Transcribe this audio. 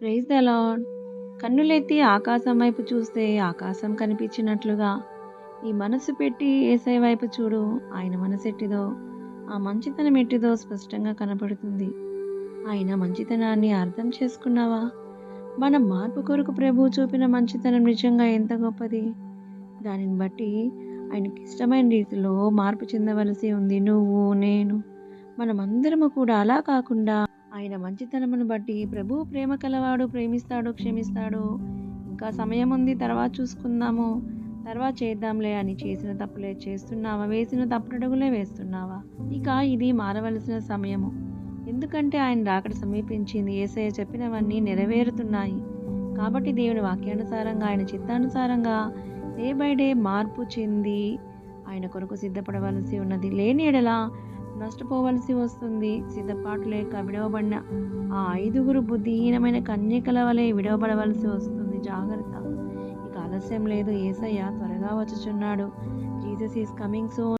Praise the lord. కన్నులెత్తి ఆకాశం వైపు చూస్తే ఆకాశం కనిపించినట్లుగా నీ మనసు పెట్టి యేసయ్య వైపు చూడు. ఆయన మనసెట్టిదో, ఆ మంచితనం ఎట్టిదో స్పష్టంగా కనపడుతుంది. ఆయన మంచితనాన్ని అర్థం చేసుకున్నావా? మన మార్పు కొరకు ప్రభువు చూపిన మంచితనం నిజంగా ఎంత గొప్పది. దానిని బట్టి ఆయనకి ఇష్టమైన రీతిలో మార్పు చెందవలసి ఉంది. నువ్వు, నేను, మనమందరము కూడా అలా కాకుండా ఆయన మంచితనమును బట్టి ప్రభువు ప్రేమ కలవాడు, ప్రేమిస్తాడు, క్షమిస్తాడు. ఇంకా సమయం ఉంది, తర్వాత చూసుకుందాము, తర్వాత చేద్దాంలే అని చేసిన తప్పులే చేస్తున్నావా? వేసిన తప్పుడడుగులే వేస్తున్నావా? ఇక ఇది మారవలసిన సమయము. ఎందుకంటే ఆయన రాకడ సమీపించింది. యేసయ్య చెప్పినవన్నీ నెరవేరుతున్నాయి. కాబట్టి దేవుని వాక్యానుసారంగా, ఆయన చిత్తానుసారంగా డే బై డే మార్పు చెంది ఆయన కొరకు సిద్ధపడవలసి ఉన్నది. లేని ఎడల నష్టపోవలసి వస్తుంది. సిద్ధపాటు లేక విడవబడిన ఆ 5గురు బుద్ధిహీనమైన కన్యకల వలె విడవబడవలసి వస్తుంది. జాగ్రత్త. ఇక ఆలస్యం లేదు. యేసయ్య త్వరగా వచ్చుచున్నాడు. Jesus is coming soon.